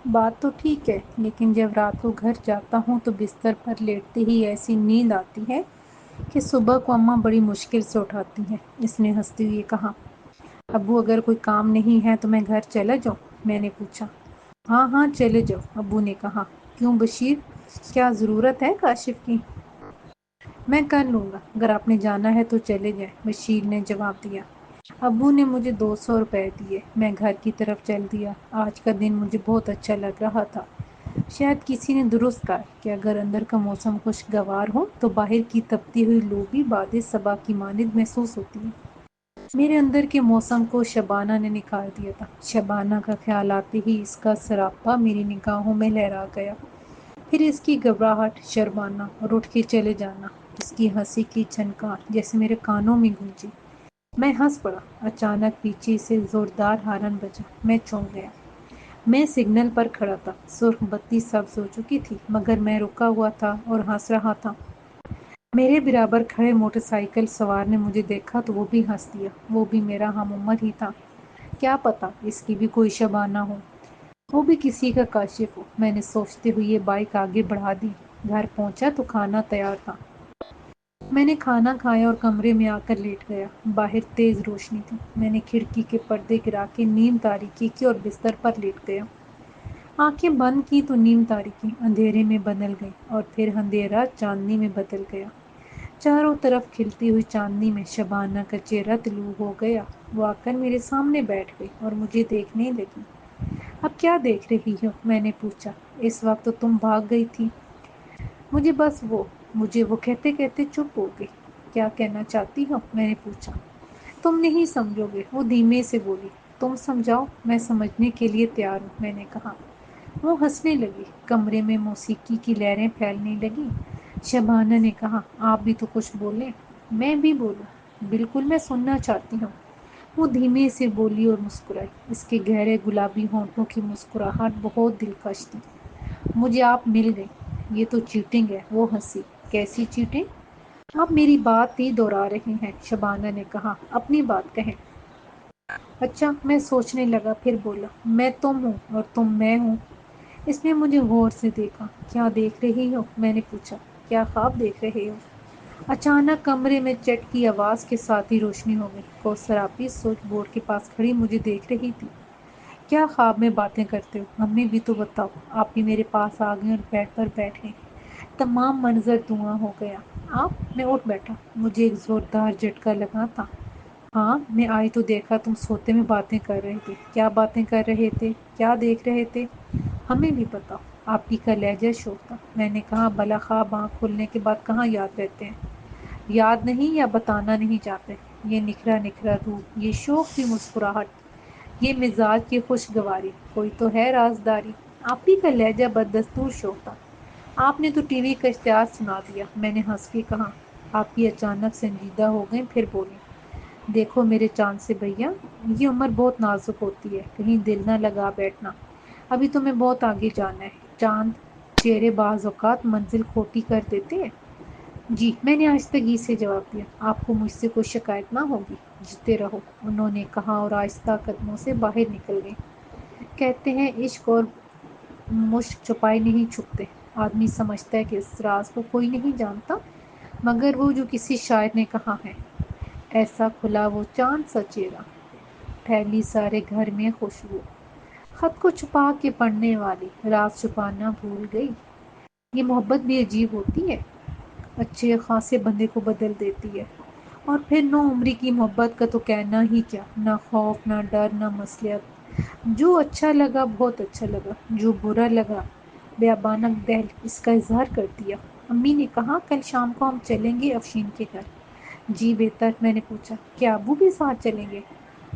بات تو ٹھیک ہے، لیکن جب رات کو گھر جاتا ہوں تو بستر پر لیٹتے ہی ایسی نیند آتی ہے کہ صبح کو اماں بڑی مشکل سے اٹھاتی ہیں۔ اس نے ہنستے ہوئے کہا، ابو اگر کوئی کام نہیں ہے تو میں گھر چلا جاؤں؟ میں نے پوچھا۔ ہاں ہاں چلے جاؤ، ابو نے کہا۔ کیوں بشیر، کیا ضرورت ہے کاشف کی؟ میں کر لوں گا، اگر آپ نے جانا ہے تو چلے جائیں، بشیر نے جواب دیا۔ ابو نے مجھے 200 روپے دیے، میں گھر کی طرف چل دیا۔ آج کا دن مجھے بہت اچھا لگ رہا تھا۔ شاید کسی نے درست کہا کہ اگر اندر کا موسم خوشگوار ہو تو باہر کی تپتی ہوئی لو بھی بعد صبا کی مانند محسوس ہوتی ہے۔ میرے اندر کے موسم کو شبانہ نے نکھار دیا تھا۔ شبانہ کا خیال آتے ہی اس کا سراپا میری نگاہوں میں لہرا گیا، پھر اس کی گھبراہٹ، شرمانا اور اٹھ کے چلے جانا، اس کی ہنسی کی چھنکار جیسے میرے کانوں میں گونجی۔ میں ہنس پڑا۔ اچانک پیچھے سے زوردار ہارن بجا، میں چونک گیا۔ میں سگنل پر کھڑا تھا، سرخ بتی سبز ہو چکی تھی، مگر میں رکا ہوا تھا اور ہنس رہا تھا۔ میرے برابر کھڑے موٹر سائیکل سوار نے مجھے دیکھا تو وہ بھی ہنس دیا، وہ بھی میرا ہم عمر ہی تھا۔ کیا پتا اس کی بھی کوئی شبانہ ہو، وہ بھی کسی کا کاشف ہو۔ میں نے سوچتے ہوئے بائک آگے بڑھا دی۔ گھر پہنچا تو کھانا تیار تھا۔ میں نے کھانا کھایا اور کمرے میں آ کر لیٹ گیا۔ باہر تیز روشنی تھی۔ میں نے کھڑکی کے پردے گرا کے نیم تاریکی کی اور بستر پر لیٹ گیا۔ آنکھیں بند کی تو نیم تاریکی اندھیرے میں بدل گئی اور پھر اندھیرا چاندنی میں بدل گیا۔ چاروں طرف کھلتی ہوئی چاندنی میں شبانہ کا چہرہ طلوع ہو گیا۔ وہ آ کر میرے سامنے بیٹھ گئی اور مجھے دیکھنے لگی۔ اب کیا دیکھ رہی ہو؟ میں نے پوچھا۔ اس وقت تو تم بھاگ گئی تھی۔ مجھے وہ کہتے کہتے چپ ہو گئی۔ کیا کہنا چاہتی ہو؟ میں نے پوچھا۔ تم نہیں سمجھو گے، وہ دھیمے سے بولی۔ تم سمجھاؤ، میں سمجھنے کے لیے تیار ہوں، میں نے کہا۔ وہ ہنسنے لگی۔ کمرے میں موسیقی کی لہریں پھیلنے لگیں۔ شبانہ نے کہا، آپ بھی تو کچھ بولیں۔ میں بھی بولوں؟ بالکل، میں سننا چاہتی ہوں۔ وہ دھیمے سے بولی اور مسکرائی۔ اس کے گہرے گلابی ہونٹوں کی مسکراہٹ بہت دلکش تھی۔ مجھے آپ مل گئی، یہ تو چیٹنگ ہے۔ وہ ہنسی۔ کیسی چیٹنگ؟ آپ میری بات ہی دہرا رہے ہیں، شبانہ نے کہا۔ اپنی بات کہیں۔ اچھا، میں سوچنے لگا، پھر بولا، میں تم ہوں اور تم میں ہوں۔ اس نے مجھے غور سے دیکھا۔ کیا دیکھ رہی ہو؟ میں نے پوچھا۔ کیا خواب دیکھ رہے ہو؟ اچانک کمرے میں چٹ کی آواز کے ساتھ ہی روشنی ہو گئی۔ کوثر آپی سوئچ بورڈ کے پاس کھڑی مجھے دیکھ رہی تھی۔ کیا خواب میں باتیں کرتے ہو؟ ہمیں بھی تو بتاؤ۔ آپ بھی میرے پاس آ گئے اور بیڈ پر بیٹھ گئے۔ تمام منظر دھواں ہو گیا۔ آپ؟ میں اٹھ بیٹھا۔ مجھے ایک زوردار جھٹکا لگا تھا۔ ہاں، میں آئی تو دیکھا تم سوتے میں باتیں کر رہے تھے۔ کیا باتیں کر رہے تھے؟ کیا دیکھ رہے تھے؟ ہمیں بھی بتاؤ۔ آپ کی کا لہجہ شوق تھا۔ میں نے کہا، بلا خواب آنکھ کھلنے کے بعد کہاں یاد رہتے ہیں؟ یاد نہیں یا بتانا نہیں چاہتے؟ یہ نکھرا نکھرا روپ، یہ شوق کی مسکراہٹ، یہ مزاج کی خوشگواری، کوئی تو ہے رازداری؟ آپ ہی کا لہجہ بددستور شوق تھا۔ آپ نے تو ٹی وی کا اشتہار سنا دیا، میں نے ہنس کے کہا۔ آپ کی اچانک سنجیدہ ہو گئیں، پھر بولی، دیکھو میرے چاند سے بھیا، یہ عمر بہت نازک ہوتی ہے، کہیں دل نہ لگا بیٹھنا، ابھی تمہیں بہت آگے جانا ہے۔ چاند چہرے بعض اوقات منزل کھوٹی کر دیتے ہیں۔ جی، میں نے آہستگی سے جواب دیا۔ آپ کو مجھ سے کوئی شکایت نہ ہوگی؟ جیتے رہو، انہوں نے کہا اور آہستہ قدموں سے باہر نکل گئی۔ کہتے ہیں عشق اور مشق چھپائے نہیں چھپتے۔ آدمی سمجھتا ہے کہ اس راز کو کوئی نہیں جانتا، مگر وہ جو کسی شاعر نے کہا ہے، ایسا کھلا وہ چاند سا چہرہ، پھیلی سارے گھر میں خوشبو، خط کو چھپا کے پڑھنے والی راز چھپانا بھول گئی۔ یہ محبت بھی عجیب ہوتی ہے، اچھے خاصے بندے کو بدل دیتی ہے۔ اور پھر نو عمری کی محبت کا تو کہنا ہی کیا، نہ خوف، نہ ڈر، نہ مصلحت۔ جو اچھا لگا بہت اچھا لگا، جو برا لگا بیابانک دہل اس کا اظہار کر دیا۔ امی نے کہا، کل شام کو ہم چلیں گے افشین کے گھر۔ جی بہتر، میں نے پوچھا، کیا ابو بھی ساتھ چلیں گے؟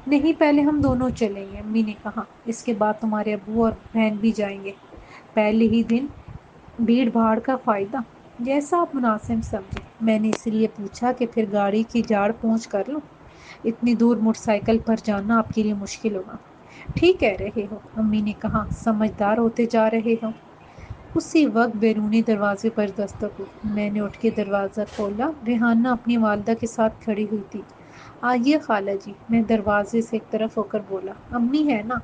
نہیں، پہلے ہم دونوں چلیں گے، امی نے کہا، اس کے بعد تمہارے ابو اور بہن بھی جائیں گے۔ پہلے ہی دن بھیڑ بھاڑ کا فائدہ؟ جیسا آپ مناسب سمجھے۔ میں نے اس لیے پوچھا کہ پھر گاڑی کی جاڑ پہنچ کر لوں، اتنی دور موٹر سائیکل پر جانا آپ کے لیے مشکل ہوگا۔ ٹھیک کہہ رہے ہو، امی نے کہا، سمجھدار ہوتے جا رہے ہو۔ اسی وقت بیرونی دروازے پر دستک ہوئی۔ میں نے اٹھ کے دروازہ کھولا۔ ریحانہ اپنی والدہ کے ساتھ کھڑی ہوئی تھی۔ آئیے خالہ جی، میں دروازے سے ایک طرف ہو کر بولا۔ امی ہے نا؟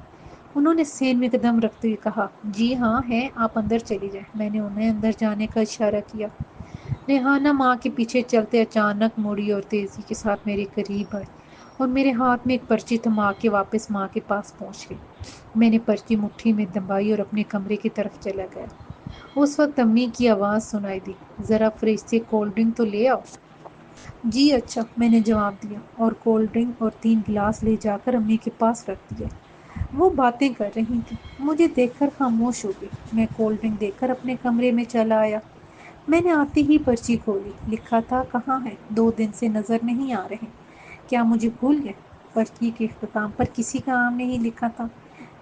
انہوں نے سین میں قدم رکھتے ہوئے کہا، جی ہاں ہے، آپ اندر چلی جائیں۔ میں نے انہیں اندر جانے کا اشارہ کیا۔ ریحانہ ماں کے پیچھے چلتے اچانک مڑی اور تیزی کے ساتھ میرے قریب آئی اور میرے ہاتھ میں ایک پرچی تھما کے واپس ماں کے پاس پہنچ گئی۔ میں نے پرچی مٹھی میں دبائی اور اپنے کمرے کی طرف چلا گیا۔ اس وقت امی کی آواز سنائی دی، ذرا فریج سے کولڈ ڈرنک تو لے آؤ۔ جی اچھا، میں نے جواب دیا اور کولڈ ڈرنک اور 3 گلاس لے جا کر امی کے پاس رکھ دیا۔ وہ باتیں کر رہی تھی، مجھے دیکھ کر خاموش ہو گئی۔ میں کولڈ ڈرنک دے کر اپنے کمرے میں چلا آیا۔ میں نے آتے ہی پرچی کھولی۔ لکھا تھا، کہاں ہے، 2 دن سے نظر نہیں آ رہے، کیا مجھے بھول گئے؟ پرچی کے اختتام پر کسی کا نام نہیں لکھا تھا،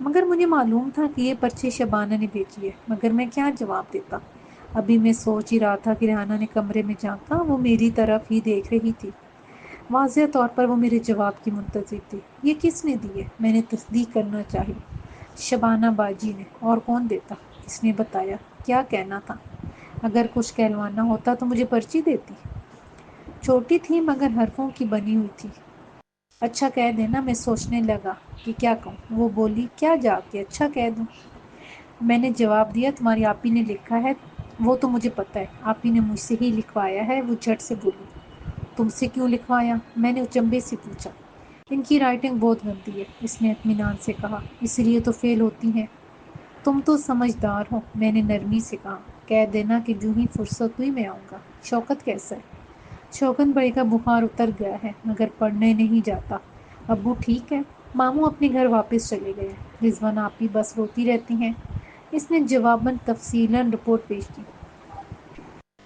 مگر مجھے معلوم تھا کہ یہ پرچی شبانہ نے بھیجی ہے۔ مگر میں کیا جواب دیتا؟ ابھی میں سوچ ہی رہا تھا کہ ریحانہ نے کمرے میں جھانکا، وہ میری طرف ہی دیکھ رہی تھی۔ واضح طور پر وہ میرے جواب کی منتظر تھی۔ یہ کس نے دی ہے؟ میں نے تصدیق کرنا چاہی۔ شبانہ باجی نے۔ اور کون دیتا؟ کس نے بتایا؟ کیا کہنا تھا؟ اگر کچھ کہلوانا ہوتا تو مجھے پرچی دیتی۔ چھوٹی تھی مگر حرفوں کی بنی ہوئی تھی۔ اچھا کہہ دینا۔ میں سوچنے لگا کہ کیا کہوں۔ وہ بولی، کیا جا کے اچھا کہہ دوں؟ میں نے جواب دیا، تمہاری آپی نے لکھا ہے، وہ تو مجھے پتہ ہے، آپی نے مجھ سے ہی لکھوایا ہے۔ وہ جھٹ سے بولی، تم سے کیوں لکھوایا؟ میں نے اچنبے سے پوچھا۔ ان کی رائٹنگ بہت گندی ہے، اس نے اطمینان سے کہا، اس لیے تو فیل ہوتی ہیں۔ تم تو سمجھدار ہو، میں نے نرمی سے کہا۔ کہہ دینا کہ جو ہی فرصت ہوئی میں آؤں گا۔ شوکت کیسا ہے؟ شوکت بڑی کا بخار اتر گیا ہے مگر پڑھنے نہیں جاتا۔ ابو ٹھیک ہے؟ ماموں اپنے گھر واپس چلے گئے۔ رضوان آپی بس روتی رہتی ہیں۔ اس نے جواباً تفصیلاً رپورٹ پیش کی۔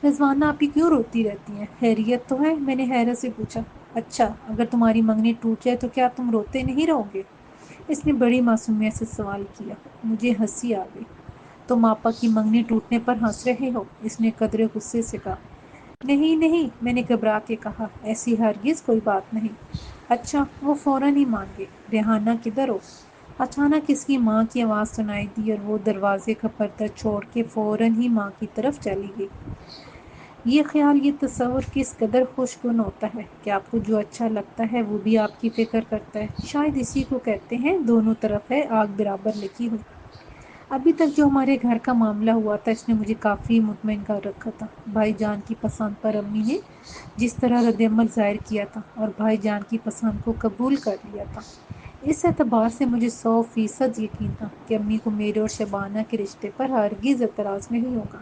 رضوانہ آپی کیوں روتی رہتی ہیں؟ خیریت تو ہے؟ میں نے حیرت سے پوچھا۔ اچھا، اگر تمہاری منگنی ٹوٹ جائے تو کیا تم روتے نہیں رہو گے؟ اس نے بڑی معصومیت سے سوال کیا۔ مجھے ہنسی آ گئی۔ تم آپا کی منگنی ٹوٹنے پر ہنس رہے ہو؟ اس نے قدرے غصے سے کہا۔ نہیں نہیں، میں نے گھبرا کے کہا، ایسی ہرگز کوئی بات نہیں۔ اچھا، وہ فوراً ہی مان گئی۔ ریحانہ کدھر ہو؟ اچانک اس کی ماں کی آواز سنائی دی اور وہ دروازے کا پردہ چھوڑ کے فوراً ہی ماں کی طرف چلی گئی۔ یہ خیال، یہ تصور کس قدر خوشگوار ہوتا ہے کہ آپ کو جو اچھا لگتا ہے وہ بھی آپ کی فکر کرتا ہے۔ شاید اسی کو کہتے ہیں دونوں طرف ہے آگ برابر لگی ہوئی۔ ابھی تک جو ہمارے گھر کا معاملہ ہوا تھا اس نے مجھے کافی مطمئن کر رکھا تھا۔ بھائی جان کی پسند پر امی نے جس طرح رد عمل ظاہر کیا تھا اور بھائی جان کی پسند کو قبول کر لیا تھا، اس اعتبار سے مجھے 100% یقین تھا کہ امی کو میرے اور شبانہ کے رشتے پر ہرگز اعتراض نہیں ہوگا۔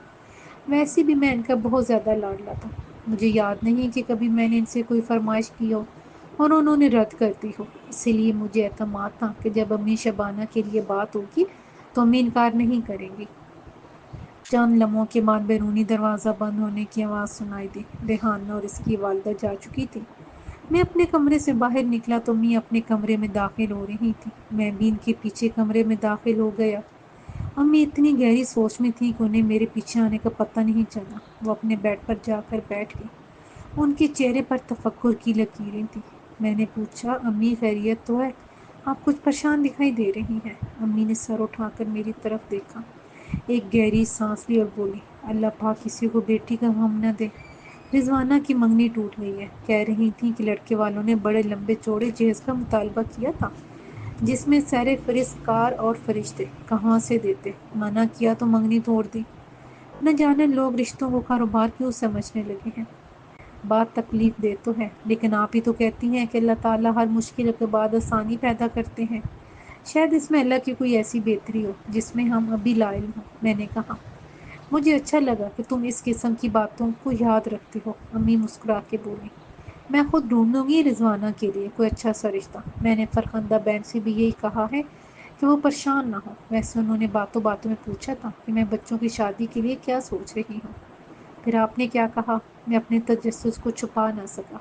ویسے بھی میں ان کا بہت زیادہ لاڈلا تھا۔ مجھے یاد نہیں کہ کبھی میں نے ان سے کوئی فرمائش کی ہو اور انہوں نے رد کر دی ہو۔ اسی لیے مجھے اعتماد تھا کہ جب امی شبانہ کے لیے بات ہوگی تو امی انکار نہیں کریں گی۔ چند لمحوں کے بعد بیرونی دروازہ بند ہونے کی آواز سنائی دی۔ ریحانہ اور اس کی والدہ جا چکی تھی۔ میں اپنے کمرے سے باہر نکلا تو امی اپنے کمرے میں داخل ہو رہی تھی۔ میں بھی ان کے پیچھے کمرے میں داخل ہو گیا۔ امی اتنی گہری سوچ میں تھی کہ انہیں میرے پیچھے آنے کا پتہ نہیں چلا۔ وہ اپنے بیڈ پر جا کر بیٹھ گئی۔ ان کے چہرے پر تفکر کی لکیریں تھیں۔ میں نے پوچھا، امی خیریت تو ہے؟ آپ کچھ پریشان دکھائی دے رہی ہیں۔ امی نے سر اٹھا کر میری طرف دیکھا، ایک گہری سانس لی اور بولی، اللہ پاک کسی کو بیٹی کا غم نہ دے۔ رضوانہ کی منگنی ٹوٹ گئی ہے۔ کہہ رہی تھیں کہ لڑکے والوں نے بڑے لمبے چوڑے جہیز کا مطالبہ کیا تھا جس میں سیر فہرست کار اور فرشتے۔ کہاں سے دیتے؟ منع کیا تو منگنی توڑ دی۔ نہ جانے لوگ رشتوں کو کاروبار کیوں سمجھنے لگے ہیں۔ بات تکلیف دہ تو ہے، لیکن آپ ہی تو کہتی ہیں کہ اللہ تعالیٰ ہر مشکل کے بعد آسانی پیدا کرتے ہیں۔ شاید اس میں اللہ کی کوئی ایسی بہتری ہو جس میں ہم ابھی لا علم ہوں۔ میں نے کہا، مجھے اچھا لگا کہ تم اس قسم کی باتوں کو یاد رکھتے ہو۔ امی مسکرا کے بولی، میں خود ڈھونڈوں گی رضوانہ کے لیے کوئی اچھا سا رشتہ۔ میں نے فرخندہ بہن سے بھی یہی کہا ہے کہ وہ پریشان نہ ہو۔ ویسے انہوں نے باتوں باتوں میں پوچھا تھا کہ میں بچوں کی شادی کے لیے کیا سوچ رہی ہوں۔ پھر آپ نے کیا کہا؟ میں اپنے تجسس کو چھپا نہ سکا۔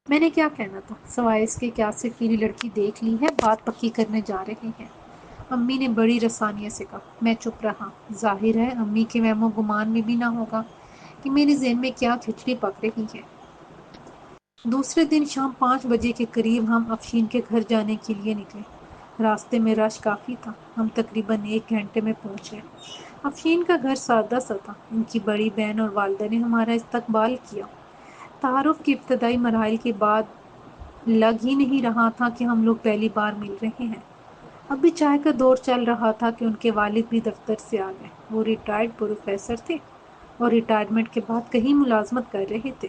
میں نے کیا کہنا تھا، سوائے اس کے کہ آصف کی لڑکی دیکھ لی ہے، بات پکی کرنے جا رہے ہیں۔ امی نے بڑی رسانیت سے کہا۔ میں چپ رہا۔ ظاہر ہے امی کے وہم و گمان میں بھی نہ ہوگا کہ میرے ذہن میں کیا کھچڑی پک رہی ہے۔ دوسرے دن شام 5 بجے کے قریب ہم افشین کے گھر جانے کے لیے نکلے۔ راستے میں رش کافی تھا۔ ہم تقریباً 1 گھنٹے میں پہنچ گئے۔ افشین کا گھر سادہ سا تھا۔ ان کی بڑی بہن اور والدہ نے ہمارا استقبال کیا۔ تعارف کے ابتدائی مراحل کے بعد لگ ہی نہیں رہا تھا کہ ہم لوگ پہلی بار مل رہے ہیں۔ ابھی چائے کا دور چل رہا تھا کہ ان کے والد بھی دفتر سے آ گئے۔ وہ ریٹائرڈ پروفیسر تھے اور ریٹائرمنٹ کے بعد کہیں ملازمت کر رہے تھے۔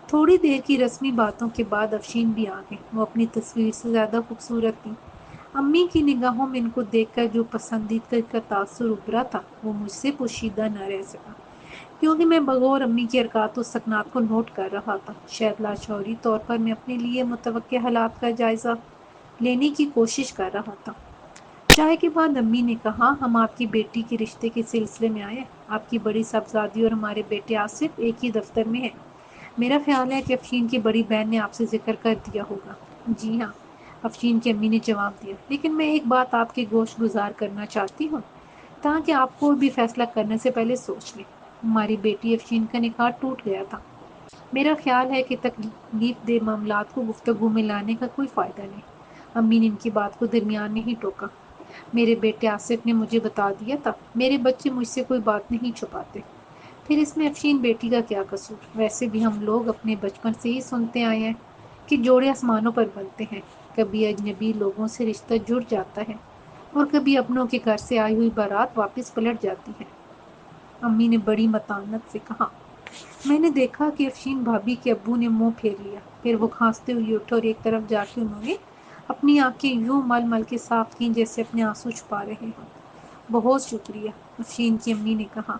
تھوڑی دیر کی رسمی باتوں کے بعد افشین بھی آ گئے۔ وہ اپنی تصویر سے زیادہ خوبصورت تھی۔ امی کی نگاہوں میں ان کو دیکھ کر جو پسندیدگی کا تاثر ابھرا تھا وہ مجھ سے پوشیدہ نہ رہ سکا، کیونکہ میں بغور امی کی حرکات و سکنات کو نوٹ کر رہا تھا۔ شاید لاشعوری طور پر میں اپنے لیے متوقع حالات کا جائزہ لینے کی کوشش کر رہا تھا۔ چائے کے بعد امی نے کہا، ہم آپ کی بیٹی کے رشتے کے سلسلے میں آئے ہیں۔ آپ کی بڑی صاحبزادی اور ہمارے بیٹے آصف ایک ہی دفتر میں ہیں۔ میرا خیال ہے کہ افشین کی بڑی بہن نے آپ سے ذکر کر دیا ہوگا۔ جی ہاں، افشین کی امی نے جواب دیا، لیکن میں ایک بات آپ کے گوش گزار کرنا چاہتی ہوں تاکہ آپ کو بھی فیصلہ کرنے سے پہلے سوچ لیں۔ ہماری بیٹی افشین کا نکاح ٹوٹ گیا تھا۔ میرا خیال ہے کہ تکلیف دہ معاملات کو گفتگو میں لانے کا کوئی فائدہ نہیں۔ امی نے ان کی بات کو درمیان میں ہی ٹوکا۔ میرے بیٹے آصف نے مجھے بتا دیا تھا۔ میرے بچے مجھ سے کوئی بات نہیں چھپاتے۔ پھر اس میں افشین بیٹی کا کیا قصور؟ ویسے بھی ہم لوگ اپنے بچپن سے ہی سنتے آئے ہیں کہ جوڑے آسمانوں پر بنتے ہیں۔ کبھی اجنبی لوگوں سے رشتہ جڑ جاتا ہے اور کبھی اپنوں کے گھر سے آئی ہوئی بارات واپس پلٹ جاتی ہے۔ امی نے بڑی متانت سے کہا۔ میں نے دیکھا کہ افشین بھابھی کے ابو نے منہ پھیر لیا۔ پھر وہ کھانستے ہوئے اٹھے اور ایک طرف جا کے انہوں نے اپنی آنکھیں یوں مل مل کے صاف کیں جیسے اپنے آنسو چھپا رہے ہوں۔ بہت شکریہ، افشین کی امی نے کہا۔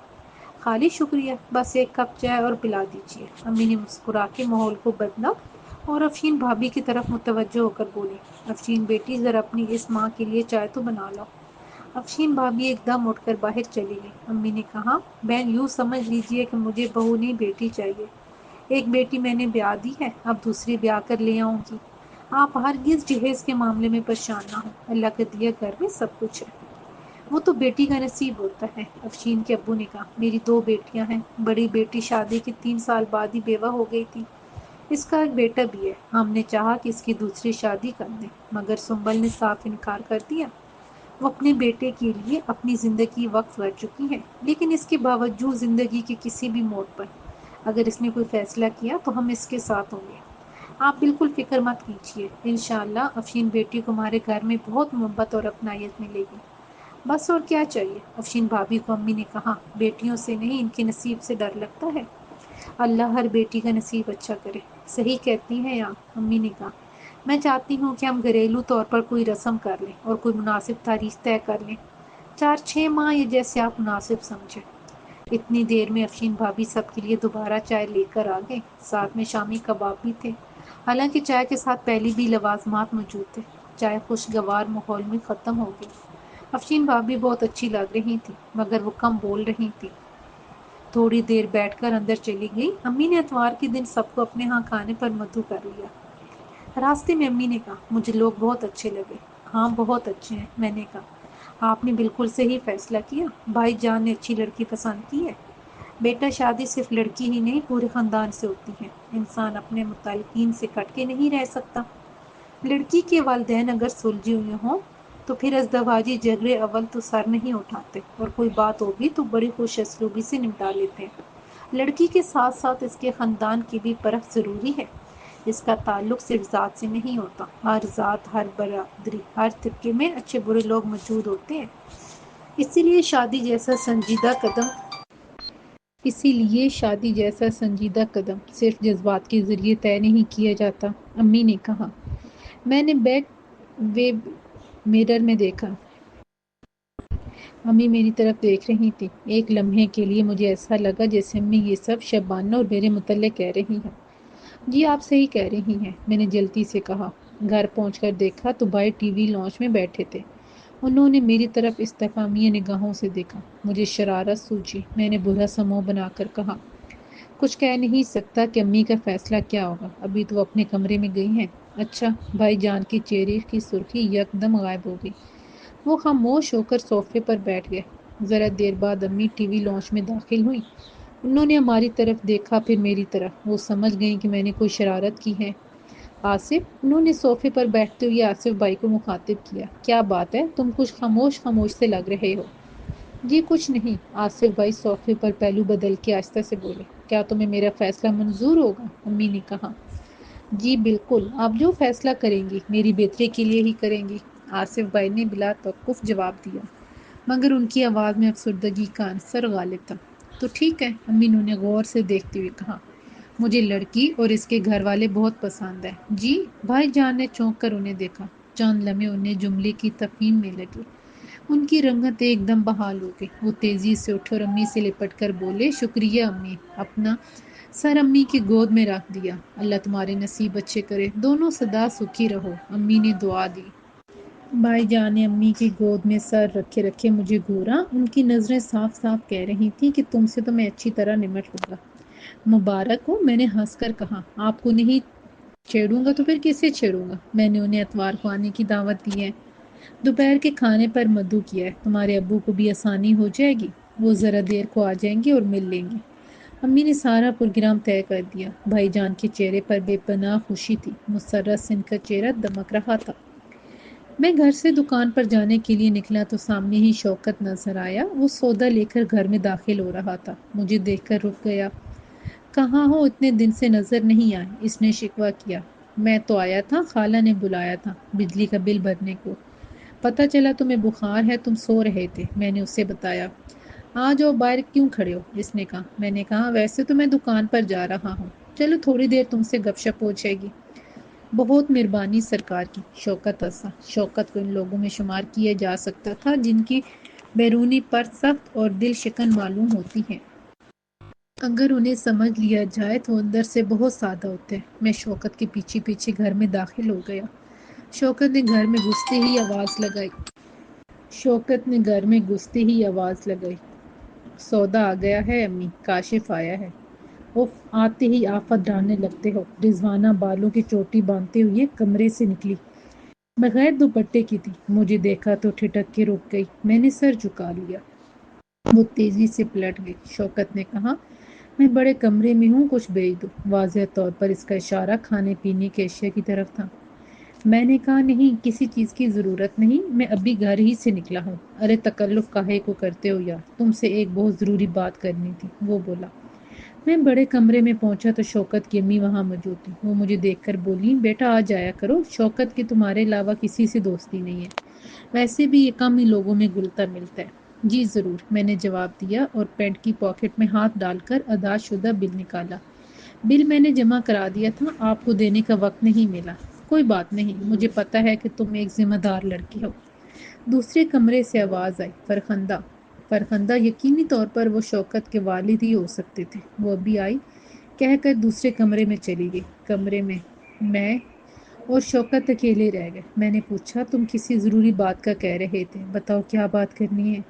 خالی شکریہ؟ بس ایک کپ چائے اور پلا دیجیے۔ امی نے مسکرا کے ماحول کو بدلا اور افشین بھابھی کی طرف متوجہ ہو کر بولی، افشین بیٹی ذرا اپنی اس ماں کے لیے چائے تو بنا لاؤ۔ افشین بھابھی ایک دم اٹھ کر باہر چلی گئی۔ امی نے کہا، بہن یوں سمجھ لیجیے کہ مجھے بہو نہیں بیٹی چاہیے۔ ایک بیٹی میں نے بیاہ دی ہے، اب دوسری بیاہ کر لے آؤں گی۔ آپ ہرگز جہیز کے معاملے میں پریشان نہ ہوں، اللہ کا دیا گھر میں سب کچھ ہے۔ وہ تو بیٹی کا نصیب ہوتا ہے، افشین کے ابو نے کہا۔ میری 2 بیٹیاں ہیں۔ بڑی بیٹی شادی کے 3 سال بعد ہی بیوہ ہو گئی تھی۔ اس کا ایک بیٹا بھی ہے۔ ہم نے چاہا کہ اس کی دوسری شادی کر دیں، مگر سنبل نے صاف انکار کر دیا۔ وہ اپنے بیٹے کے لیے اپنی زندگی وقف کر چکی ہے، لیکن اس کے باوجود زندگی کے کسی بھی موڑ پر اگر اس نے کوئی فیصلہ کیا تو ہم اس کے ساتھ ہوں گے۔ آپ بالکل فکر مت کیجیے، انشاءاللہ افشین بیٹی کو ہمارے گھر میں بہت محبت اور اپنائیت ملے گی۔ بس اور کیا چاہیے؟ افشین بھابھی کو امی نے کہا۔ بیٹیوں سے نہیں، ان کے نصیب سے ڈر لگتا ہے۔ اللہ ہر بیٹی کا نصیب اچھا کرے۔ صحیح کہتی ہیں آپ، امی نے کہا۔ میں چاہتی ہوں کہ ہم گھریلو طور پر کوئی رسم کر لیں اور کوئی مناسب تاریخ طے کر لیں، 4-6 ماہ یا جیسے آپ مناسب سمجھیں۔ اتنی دیر میں افشین بھابھی سب کے لیے دوبارہ چائے لے کر آ گئے، ساتھ میں شامی کباب بھی تھے۔ حالانکہ چائے کے ساتھ پہلی بھی لوازمات موجود تھے۔ چائے خوشگوار ماحول میں ختم ہو گئی۔ افشین بھابھی بہت اچھی لگ رہی تھی، مگر وہ کم بول رہی تھی۔ تھوڑی دیر بیٹھ کر اندر چلی گئی۔ امی نے اتوار کے دن سب کو اپنے ہاں کھانے پر مدعو کر لیا۔ راستے میں امی نے کہا، مجھے لوگ بہت اچھے لگے۔ ہاں بہت اچھے ہیں، میں نے کہا۔ آپ نے بالکل صحیح فیصلہ کیا، بھائی جان نے اچھی لڑکی پسند کی ہے۔ بیٹا شادی صرف لڑکی ہی نہیں پورے خاندان سے ہوتی ہے۔ انسان اپنے متعلقین سے کٹ کے نہیں رہ سکتا۔ لڑکی کے والدین اگر سلجھے ہوئے ہوں تو پھر ازدواجی جھگڑے اول تو سر نہیں اٹھاتے، اور کوئی بات ہوگی تو بڑی خوش اسلوبی سے نمٹا لیتے ہیں۔ لڑکی کے ساتھ ساتھ اس کے خاندان کی بھی پرکھ ضروری ہے۔ اس کا تعلق صرف ذات سے نہیں ہوتا، ہر ذات، ہر برادری، ہر طبقے میں اچھے برے لوگ موجود ہوتے ہیں۔ اسی لیے شادی جیسا سنجیدہ قدم صرف جذبات کے ذریعے طے نہیں کیا جاتا، امی نے کہا۔ میں نے بیک ویب میرر میں دیکھا۔ امی میری طرف دیکھ رہی تھی۔ ایک لمحے کے لیے مجھے ایسا لگا جیسے امی یہ سب شبانہ اور میرے متعلق کہہ رہی ہیں۔ جی آپ صحیح کہہ رہی ہیں، میں نے جلدی سے کہا۔ گھر پہنچ کر دیکھا تو بھائی ٹی وی لانچ میں بیٹھے تھے۔ انہوں نے میری طرف استفہامیہ نگاہوں سے دیکھا۔ مجھے شرارت سوچی۔ میں نے برا سا منہ بنا کر کہا، کچھ کہہ نہیں سکتا کہ امی کا فیصلہ کیا ہوگا، ابھی تو وہ اپنے کمرے میں گئی ہیں۔ اچھا، بھائی جان کے چہرے کی سرخی یکدم غائب ہو گئی۔ وہ خاموش ہو کر صوفے پر بیٹھ گئے۔ ذرا دیر بعد امی ٹی وی لانچ میں داخل ہوئی۔ انہوں نے ہماری طرف دیکھا، پھر میری طرف۔ وہ سمجھ گئیں کہ میں نے کوئی شرارت کی ہے۔ آصف، انہوں نے صوفے پر بیٹھتے ہوئے آصف بھائی کو مخاطب کیا، کیا بات ہے، تم کچھ خاموش خاموش سے لگ رہے ہو؟ جی کچھ نہیں، آصف بھائی صوفے پر پہلو بدل کے آہستہ سے بولے۔ کیا تمہیں میرا فیصلہ منظور ہوگا؟ امی نے کہا۔ جی بالکل، آپ جو فیصلہ کریں گی میری بہتری کے لیے ہی کریں گی۔ آصف بھائی نے بلا توقف جواب دیا، مگر ان کی آواز میں افسردگی کا عنصر غالب تھا۔ تو ٹھیک ہے، امی نے غور سے دیکھتے ہوئے کہا۔ مجھے لڑکی اور اس کے گھر والے بہت پسند ہیں۔ جی؟ بھائی جان نے چونک کر انہیں دیکھا۔ چند لمحے انہیں جملے کی تفہیم میں لگے۔ ان کی رنگت ایک دم بحال ہو گئی۔ وہ تیزی سے اٹھے اور امی سے لپٹ کر بولے، شکریہ امی۔ اپنا سر امی کی گود میں رکھ دیا۔ اللہ تمہارے نصیب اچھے کرے، دونوں سدا سکھی رہو، امی نے دعا دی۔ بھائی جان نے امی کی گود میں سر رکھے رکھے مجھے گھورا۔ ان کی نظریں صاف صاف کہہ رہی تھیں کہ تم سے تو میں اچھی طرح نمٹ لوں گا۔ مبارک ہو، میں نے ہنس کر کہا۔ آپ کو نہیں چھیڑوں گا تو پھر کسے چھیڑوں گا؟ میں نے انہیں اتوار کو آنے کی دعوت دی ہے، دوپہر کے کھانے پر مدعو کیا ہے، تمہارے ابو کو بھی آسانی ہو جائے گی، وہ ذرا دیر کو آ جائیں گے اور مل لیں گے۔ امی نے سارا پروگرام طے کر دیا۔ بھائی جان کے چہرے پر بے پناہ خوشی تھی، مسرت سے ان کا چہرہ دمک رہا تھا۔ میں گھر سے دکان پر جانے کے لیے نکلا تو سامنے ہی شوکت نظر آیا۔ وہ سودا لے کر گھر میں داخل ہو رہا تھا، مجھے دیکھ کر رک گیا۔ کہاں ہو، اتنے دن سے نظر نہیں آئے، اس نے شکوہ کیا۔ میں تو آیا تھا، خالہ نے بلایا تھا بجلی کا بل بھرنے کو، پتہ چلا تمہیں بخار ہے، تم سو رہے تھے، میں نے اسے بتایا۔ آ جاؤ، باہر کیوں کھڑے ہو، اس نے کہا۔ میں نے کہا ویسے تو میں دکان پر جا رہا ہوں، چلو تھوڑی دیر تم سے گپ شپ ہو جائے گی۔ بہت مہربانی سرکار کی، شوکت ہنسا۔ شوکت کو ان لوگوں میں شمار کیا جا سکتا تھا جن کی بیرونی پرت سخت اور دل شکن معلوم ہوتی ہے، اگر انہیں سمجھ لیا جائے تو اندر سے بہت سادہ ہوتے ہیں۔ میں شوکت کے پیچھے پیچھے گھر میں داخل ہو گیا۔ شوکت نے گھر میں گھستے ہی آواز لگائی، سودا آ گیا ہے امی، کاشف آیا ہے۔ اف، آتے ہی آفت ڈالنے لگتے ہو۔ رضوانہ بالوں کی چوٹی باندھتے ہوئے کمرے سے نکلی، بغیر دوپٹے کی تھی۔ مجھے دیکھا تو ٹھٹک کے رک گئی۔ میں نے سر جھکا لیا۔ وہ تیزی سے پلٹ گئی۔ شوکت نے کہا، میں بڑے کمرے میں ہوں، کچھ بھیج دو۔ واضح طور پر اس کا اشارہ کھانے پینے کے اشیاء کی طرف تھا۔ میں نے کہا نہیں، کسی چیز کی ضرورت نہیں، میں ابھی گھر ہی سے نکلا ہوں۔ ارے تکلف کاہے کو کرتے ہو یار، تم سے ایک بہت ضروری بات کرنی تھی، وہ بولا۔ میں بڑے کمرے میں پہنچا تو شوکت کی امی وہاں موجود تھی۔ وہ مجھے دیکھ کر بولی، بیٹا آ جایا کرو، شوکت کی تمہارے علاوہ کسی سے دوستی نہیں ہے، ویسے بھی یہ کم ہی لوگوں میں گلتا ملتا ہے۔ جی ضرور، میں نے جواب دیا اور پینٹ کی پاکٹ میں ہاتھ ڈال کر ادا شدہ بل نکالا۔ بل میں نے جمع کرا دیا تھا، آپ کو دینے کا وقت نہیں ملا۔ کوئی بات نہیں، مجھے پتا ہے کہ تم ایک ذمہ دار لڑکی ہو۔ دوسرے کمرے سے آواز آئی، فرخندہ۔ فرخندہ یقینی طور پر وہ شوکت کے والد ہی ہو سکتے تھے۔ وہ ابھی آئی، کہہ کر دوسرے کمرے میں چلی گئی۔ کمرے میں اور شوکت اکیلے رہ گئے۔ میں نے پوچھا، تم کسی ضروری بات کا کہہ رہے تھے، بتاؤ کیا بات کرنی ہے؟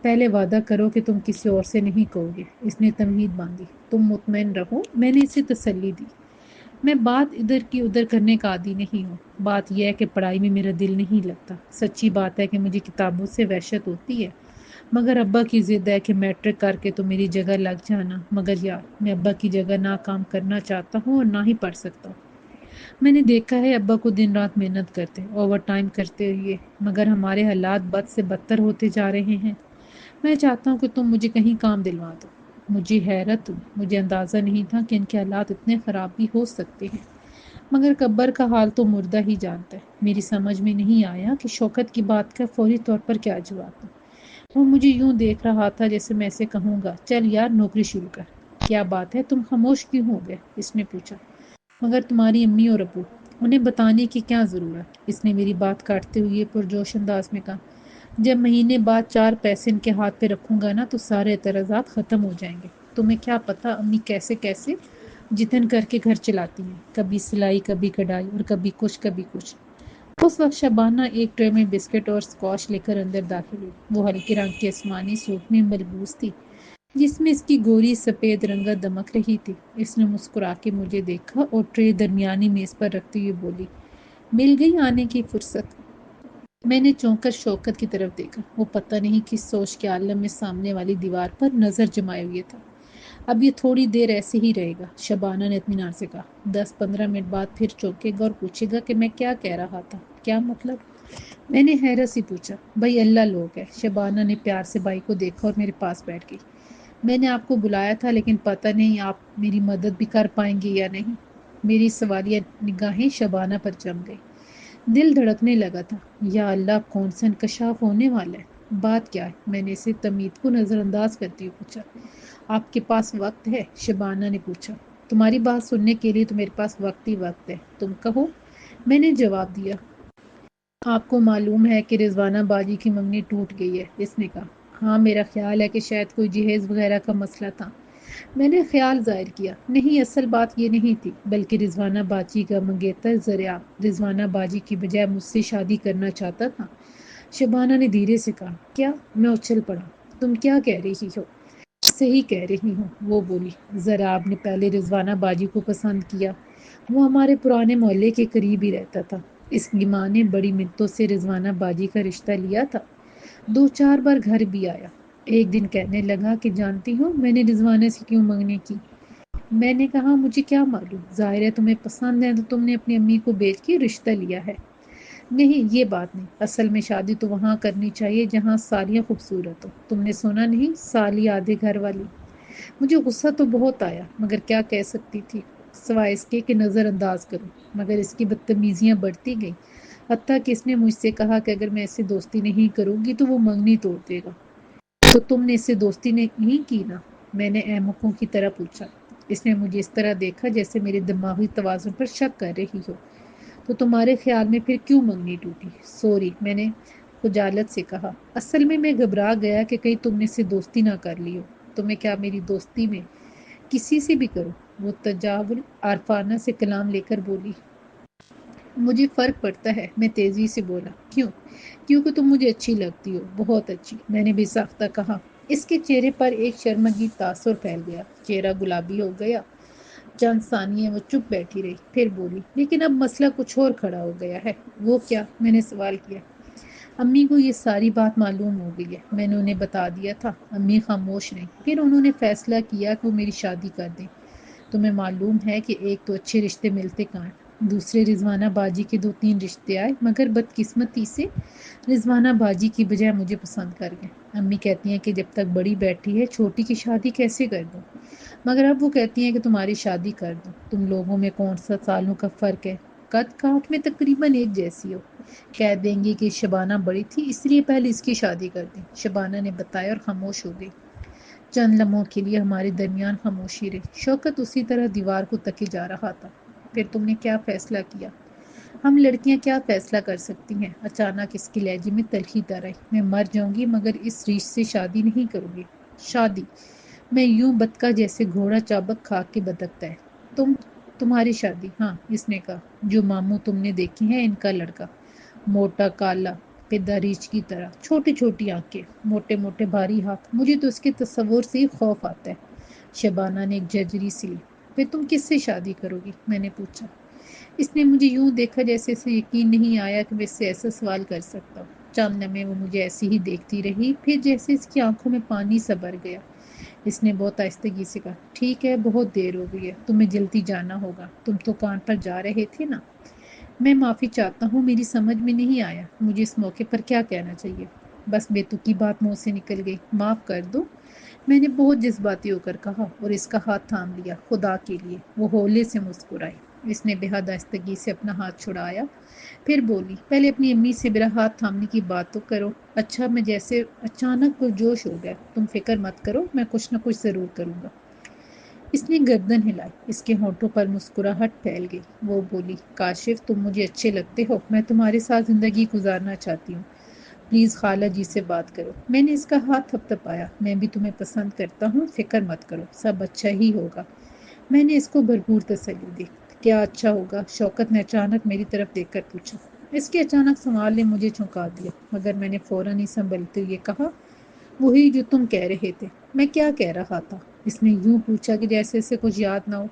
پہلے وعدہ کرو کہ تم کسی اور سے نہیں کہو گے، اس نے تمہید باندھی۔ تم مطمئن رہو، میں نے اسے تسلی دی۔ میں بات ادھر کی ادھر کرنے کا عادی نہیں ہوں۔ بات یہ ہے کہ پڑھائی میں میرا دل نہیں لگتا۔ سچی بات ہے کہ مجھے کتابوں سے وحشت ہوتی ہے، مگر ابا کی ضد ہے کہ میٹرک کر کے تو میری جگہ لگ جانا۔ مگر یار، میں ابا کی جگہ نہ کام کرنا چاہتا ہوں اور نہ ہی پڑھ سکتا ہوں۔ میں نے دیکھا ہے ابا کو دن رات محنت کرتے، اوور ٹائم کرتے ہوئے، مگر ہمارے حالات بد سے بدتر ہوتے جا رہے ہیں۔ میں چاہتا ہوں کہ تم مجھے کہیں کام دلوا دو۔ مجھے حیرت ہوئی، مجھے اندازہ نہیں تھا کہ ان کے حالات اتنے خراب بھی ہو سکتے ہیں، مگر قبر کا حال تو مردہ ہی جانتا ہے۔ میری سمجھ میں نہیں آیا کہ شوکت کی بات کا فوری طور پر کیا جواب دوں۔ وہ مجھے یوں دیکھ رہا تھا جیسے میں اسے کہوں گا، چل یار نوکری شروع کر۔ کیا بات ہے، تم خاموش کیوں ہو گئے؟ اس نے پوچھا۔ مگر تمہاری امی اور ابو، انہیں بتانے کی کیا ضرورت؟ اس نے میری بات کاٹتے ہوئے پرجوش انداز میں کہا، جب مہینے بعد 4 پیسے ان کے ہاتھ پہ رکھوں گا نا تو سارے اعتراضات ختم ہو جائیں گے۔ تمہیں کیا پتا امی کیسے کیسے جتن کر کے گھر چلاتی ہیں، کبھی سلائی، کبھی کڑھائی، اور کبھی کچھ کبھی کچھ۔ اس وقت شبانہ ایک ٹرے میں بسکٹ اور سکوش لے کر اندر داخل ہوئی۔ وہ ہلکے رنگ کے آسمانی سوٹ میں ملبوس تھی، جس میں اس کی گوری سفید رنگت دمک رہی تھی۔ اس نے مسکرا کے مجھے دیکھا اور ٹرے درمیانی میز پر رکھتے ہوئے بولی، مل گئی آنے کی فرصت؟ میں نے چونک کر شوکت کی طرف دیکھا۔ وہ پتہ نہیں کس سوچ کے عالم میں سامنے والی دیوار پر نظر جمائے ہوئے تھا۔ اب یہ تھوڑی دیر ایسے ہی رہے گا، شبانہ نے اطمینان سے کہا۔ 10-15 منٹ بعد پھر چونکے گا اور پوچھے گا کہ میں کیا کہہ رہا تھا۔ کیا مطلب؟ میں نے حیرت سے پوچھا۔ بھائی اللہ لوگ ہے۔ شبانہ نے پیار سے بھائی کو دیکھا اور میرے پاس بیٹھ گئی۔ میں نے آپ کو بلایا تھا، لیکن پتہ نہیں آپ میری مدد بھی کر پائیں گے یا نہیں۔ میری سوالیہ نگاہیں شبانہ پر جم گئی۔ دل دھڑکنے لگا تھا۔ یا اللہ، کون سا انکشاف ہونے والا ہے؟ بات کیا ہے؟ میں نے اسے تمید کو نظر انداز کرتے ہوئے پوچھا۔ آپ کے پاس وقت ہے؟ شبانہ نے پوچھا۔ تمہاری بات سننے کے لیے تو میرے پاس وقت ہی وقت ہے، تم کہو، میں نے جواب دیا۔ آپ کو معلوم ہے کہ رضوانہ باجی کی منگنی ٹوٹ گئی ہے؟ اس نے کہا۔ ہاں، میرا خیال ہے کہ شاید کوئی جہیز وغیرہ کا مسئلہ تھا۔ میں نے خیال ظاہر کیا۔ نہیں، اصل بات یہ نہیں تھی، بلکہ رضوانہ باجی کا منگیتر ذریعہ رضوانہ باجی کی بجائے مجھ سے شادی کرنا چاہتا تھا۔ شبانہ نے دھیرے سے کہا۔ کیا؟ میں اچھل پڑا۔ تم کیا کہہ رہی ہو؟ صحیح کہہ رہی ہوں، وہ بولی۔ ذراب نے پہلے رضوانہ باجی کو پسند کیا۔ وہ ہمارے پرانے محلے کے قریب ہی رہتا تھا۔ اس کی ماں نے بڑی منتوں سے رضوانہ باجی کا رشتہ لیا تھا۔ 2-4 بار گھر بھی آیا۔ ایک دن کہنے لگا کہ جانتی ہو میں نے رضوانہ سے کیوں منگنی کی؟ میں نے کہا مجھے کیا معلوم، ظاہر ہے تمہیں پسند ہے تو تم نے اپنی امی کو بیچ کے رشتہ لیا ہے۔ نہیں، یہ بات نہیں، اصل میں شادی تو وہاں کرنی چاہیے جہاں سالیاں خوبصورت ہو، تم نے سنا نہیں، سالی آدھے گھر والی۔ مجھے غصہ تو بہت آیا، مگر کیا کہہ سکتی تھی، سوائے اس کے کہ نظر انداز کروں، مگر اس کی بدتمیزیاں بڑھتی گئیں، حتیٰ کہ اس نے مجھ سے کہا کہ اگر میں اس سے دوستی نہیں کروں گی تو وہ منگنی توڑ دے گا۔ تو تم نے اس سے دوستی نہیں کی نا؟ میں نے احمقوں کی طرح پوچھا۔ اس نے مجھے اس طرح دیکھا جیسے میرے دماغی توازن پر شک کر رہی ہو۔ تو تمہارے خیال میں پھر کیوں منگنی ٹوٹی؟ سوری، میں نے خجالت سے کہا۔ اصل میں گھبرا گیا کہ کہیں تم نے اس سے دوستی نہ کر لی ہو۔ تو میں کیا میری دوستی میں کسی سے بھی کروں؟ وہ تجاول عارفانہ سے کلام لے کر بولی۔ مجھے فرق پڑتا ہے، میں تیزی سے بولا۔ کیوں؟ کیونکہ تم مجھے اچھی لگتی ہو، بہت اچھی، میں نے بے ساختہ کہا۔ اس کے چہرے پر ایک شرمندگی تاثر پھیل گیا، چہرہ گلابی ہو گیا۔ چند ثانیے وہ چپ بیٹھی رہی، پھر بولی۔ لیکن اب مسئلہ کچھ اور کھڑا ہو گیا ہے۔ وہ کیا؟ میں نے سوال کیا۔ امی کو یہ ساری بات معلوم ہو گئی ہے، میں نے انہیں بتا دیا تھا۔ امی خاموش رہیں، پھر انہوں نے فیصلہ کیا کہ وہ میری شادی کر دیں۔ تمہیں معلوم ہے کہ ایک تو اچھے رشتے ملتے کہاں ہیں، دوسرے رضوانہ باجی کے 2-3 رشتے آئے، مگر بدقسمتی سے رضوانہ باجی کی بجائے مجھے پسند کر گئے۔ امی کہتی ہیں کہ جب تک بڑی بیٹھی ہے چھوٹی کی شادی کیسے کر دوں، مگر اب وہ کہتی ہیں کہ تمہاری شادی کر دوں۔ تم لوگوں میں کون سا سالوں کا فرق ہے، قد کاٹ میں تقریباً ایک جیسی ہو، کہہ دیں گی کہ شبانہ بڑی تھی اس لیے پہلے اس کی شادی کر دیں، شبانہ نے بتایا اور خاموش ہو گئی۔ چند لمحوں کے لیے ہمارے درمیان خاموشی رہی۔ شوکت اسی طرح دیوار کو تکے جا رہا تھا۔ پھر تم نے کیا فیصلہ کیا؟ ہم لڑکیاں کیا فیصلہ کر سکتی ہیں؟ اچانک اس کے لہجے میں تلخی تر آئی۔ میں مر جاؤں گی مگر اس ریش سے شادی نہیں کروں گی۔ شادی؟ میں یوں بتکا جیسے گھوڑا چابک کھا کے بتکتا ہے۔ تمہاری شادی؟ ہاں، اس نے کہا۔ جو ماموں تم نے دیکھی ہیں ان کا لڑکا، موٹا کالا پیدا ریچھ کی طرح، چھوٹی چھوٹی آنکھیں، موٹے موٹے بھاری ہاتھ، مجھے تو اس کے تصور سے ہی خوف آتا ہے۔ شبانہ نے ایک جرجری سی لی۔ پھر تم کس سے شادی کرو گی؟ میں نے پوچھا۔ اس نے مجھے یوں دیکھا جیسے اسے یقین نہیں آیا کہ میں اس سے ایسا سوال کر سکتا ہوں۔ چند لمحے وہ مجھے ایسی ہی دیکھتی رہی، پھر جیسے اس کی آنکھوں میں پانی سا بھر گیا، اس نے بہت آہستگی سے کہا۔ ٹھیک ہے، بہت دیر ہو گئی ہے، تمہیں جلدی جانا ہوگا، تم تو کان پر جا رہے تھے نا؟ میں معافی چاہتا ہوں، میری سمجھ میں نہیں آیا مجھے اس موقع پر کیا کہنا چاہیے، بس بے تکی بات منہ سے نکل گئی، معاف کر دو۔ میں نے بہت جذباتی ہو کر کہا اور اس کا ہاتھ تھام لیا۔ خدا کے لیے، وہ ہولے سے مسکرائی۔ اس نے بے حد آہستگی سے اپنا ہاتھ چھڑایا، پھر بولی۔ پہلے اپنی امی سے میرا ہاتھ تھامنے کی بات تو کرو۔ اچھا، میں جیسے اچانک پرجوش ہو گیا۔ تم فکر مت کرو، میں کچھ نہ کچھ ضرور کروں گا۔ اس نے گردن ہلائی، اس کے ہونٹوں پر مسکراہٹ پھیل گئی۔ وہ بولی۔ کاشف، تم مجھے اچھے لگتے ہو، میں تمہارے ساتھ زندگی گزارنا چاہتی ہوں، پلیز خالہ جی سے بات کرو۔ میں نے اس کا ہاتھ تھپتھپایا۔ میں بھی تمہیں پسند کرتا ہوں، فکر مت کرو، سب اچھا ہی ہوگا۔ میں نے اس کو بھرپور تسلی دی۔ کیا اچھا ہوگا؟ شوکت نے اچانک میری طرف دیکھ کر پوچھا۔ اس کے اچانک سوال نے مجھے چونکا دیا، مگر میں نے فوراً ہی سنبھلتے ہوئے کہا، وہی جو تم کہہ رہے تھے۔ میں کیا کہہ رہا تھا؟ اس نے یوں پوچھا کہ جیسے اسے کچھ یاد نہ ہو۔